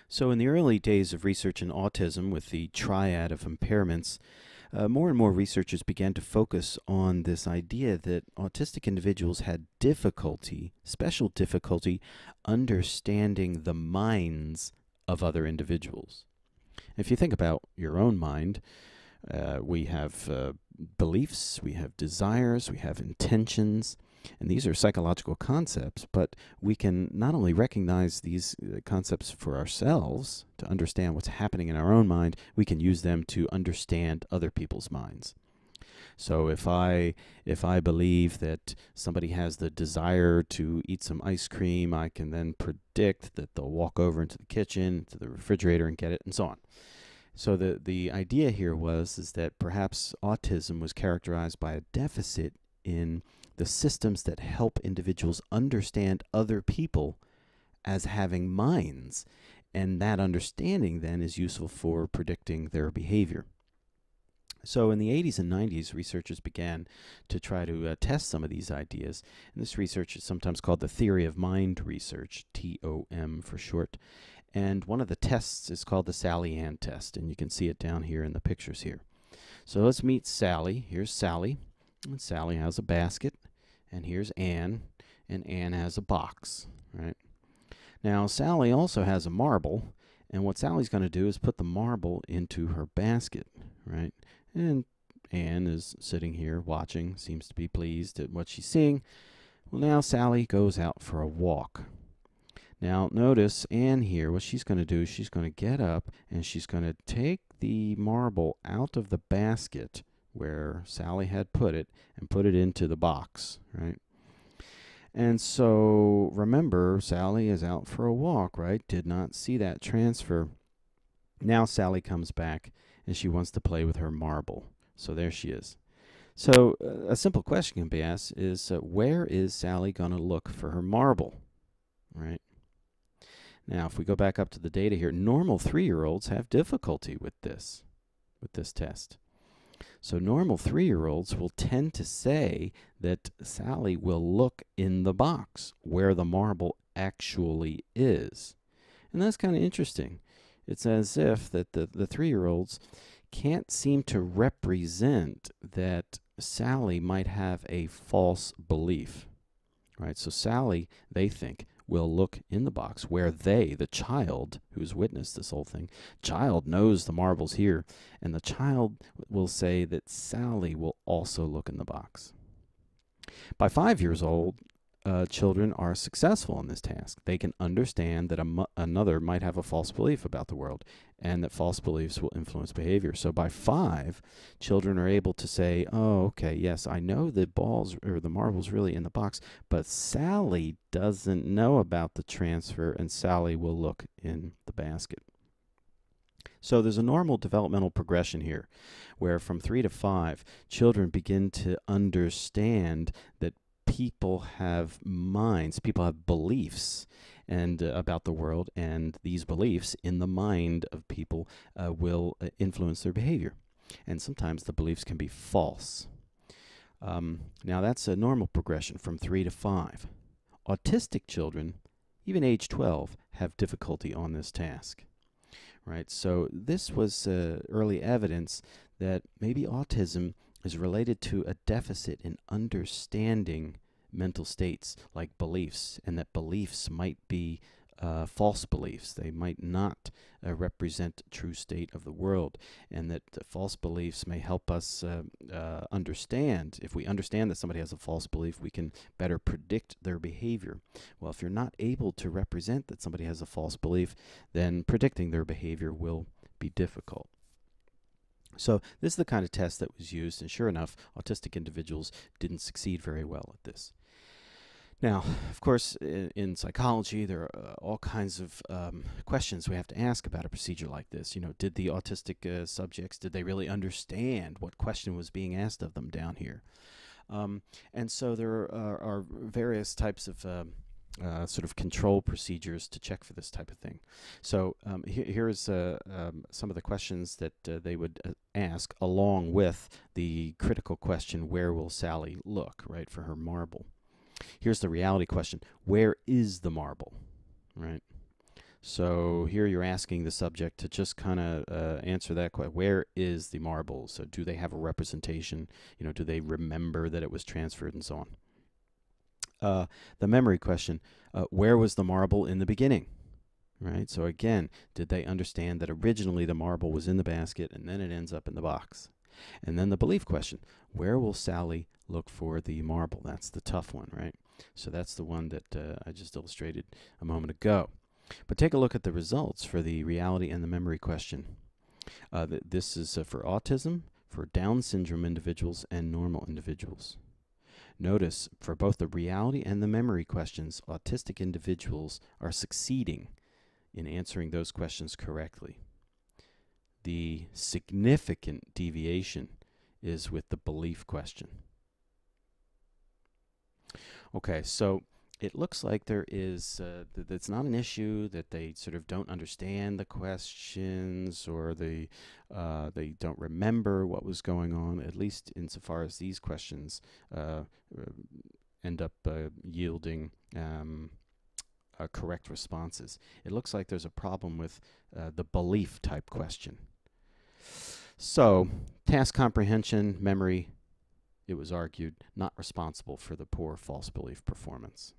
So, in the early days of research in autism with the triad of impairments, more and more researchers began to focus on this idea that autistic individuals had difficulty, special difficulty, understanding the minds of other individuals. If you think about your own mind, we have beliefs, we have desires, we have intentions, and these are psychological concepts, but we can not only recognize these concepts for ourselves to understand what's happening in our own mind, we can use them to understand other people's minds. So if I believe that somebody has the desire to eat some ice cream, I can then predict that they'll walk over into the kitchen, to the refrigerator and get it, and so on. So the idea here is that perhaps autism was characterized by a deficit in the systems that help individuals understand other people as having minds, and that understanding then is useful for predicting their behavior. So in the 80s and 90s, researchers began to try to test some of these ideas, and this research is sometimes called the theory of mind research, TOM for short. And one of the tests is called the Sally Ann test, and you can see it down here in the pictures here. So let's meet Sally. Here's Sally, and Sally has a basket, and here's Ann, and Ann has a box, right? Now Sally also has a marble, and what Sally's going to do is put the marble into her basket, right? And Ann is sitting here watching, seems to be pleased at what she's seeing. Well, now Sally goes out for a walk. Now notice Ann here, what she's going to do is she's going to get up and she's going to take the marble out of the basket where Sally had put it and put it into the box, right? And so remember, Sally is out for a walk, right? Did not see that transfer. Now Sally comes back and she wants to play with her marble. So there she is. So a simple question can be asked is, where is Sally going to look for her marble, right? Now, if we go back up to the data here, normal 3-year-olds have difficulty with this test. So normal 3-year-olds will tend to say that Sally will look in the box where the marble actually is. And that's kind of interesting. It's as if that the 3-year-olds can't seem to represent that Sally might have a false belief, right? So Sally, they think, will look in the box where the child who's witnessed this whole thing, child knows the marble's here, and the child will say that Sally will also look in the box. By 5 years old, children are successful in this task. They can understand that another might have a false belief about the world and that false beliefs will influence behavior. So by 5, children are able to say, oh, okay, yes, I know the balls or the marble's really in the box, but Sally doesn't know about the transfer and Sally will look in the basket. So there's a normal developmental progression here where from 3 to 5, children begin to understand that people have minds, people have beliefs and about the world, and these beliefs in the mind of people will influence their behavior. And sometimes the beliefs can be false. Now that's a normal progression from 3 to 5. Autistic children, even age 12, have difficulty on this task. Right? So this was early evidence that maybe autism is related to a deficit in understanding mental states like beliefs, and that beliefs might be false beliefs. They might not represent a true state of the world, and that false beliefs may help us understand. If we understand that somebody has a false belief, we can better predict their behavior. Well, if you're not able to represent that somebody has a false belief, then predicting their behavior will be difficult. So this is the kind of test that was used, and sure enough, autistic individuals didn't succeed very well at this. Now, of course, in psychology, there are all kinds of questions we have to ask about a procedure like this. You know, did the autistic subjects, did they really understand what question was being asked of them down here? And so there are various types of sort of control procedures to check for this type of thing. So here's some of the questions that they would ask along with the critical question, where will Sally look, right, for her marble? Here's the reality question, where is the marble, right? So here you're asking the subject to just kind of answer that question. Where is the marble? So do they have a representation? You know, do they remember that it was transferred and so on? The memory question, where was the marble in the beginning? Right? So again, did they understand that originally the marble was in the basket and then it ends up in the box? And then the belief question, where will Sally look for the marble? That's the tough one, right? So that's the one that I just illustrated a moment ago. But take a look at the results for the reality and the memory question. This is for autism, for Down syndrome individuals, and normal individuals. Notice for both the reality and the memory questions, autistic individuals are succeeding in answering those questions correctly. The significant deviation is with the belief question. Okay, so it looks like there is, that's not an issue, that they sort of don't understand the questions, or they don't remember what was going on, at least insofar as these questions end up yielding correct responses. It looks like there's a problem with the belief type question. So, task comprehension, memory, it was argued, not responsible for the poor false belief performance.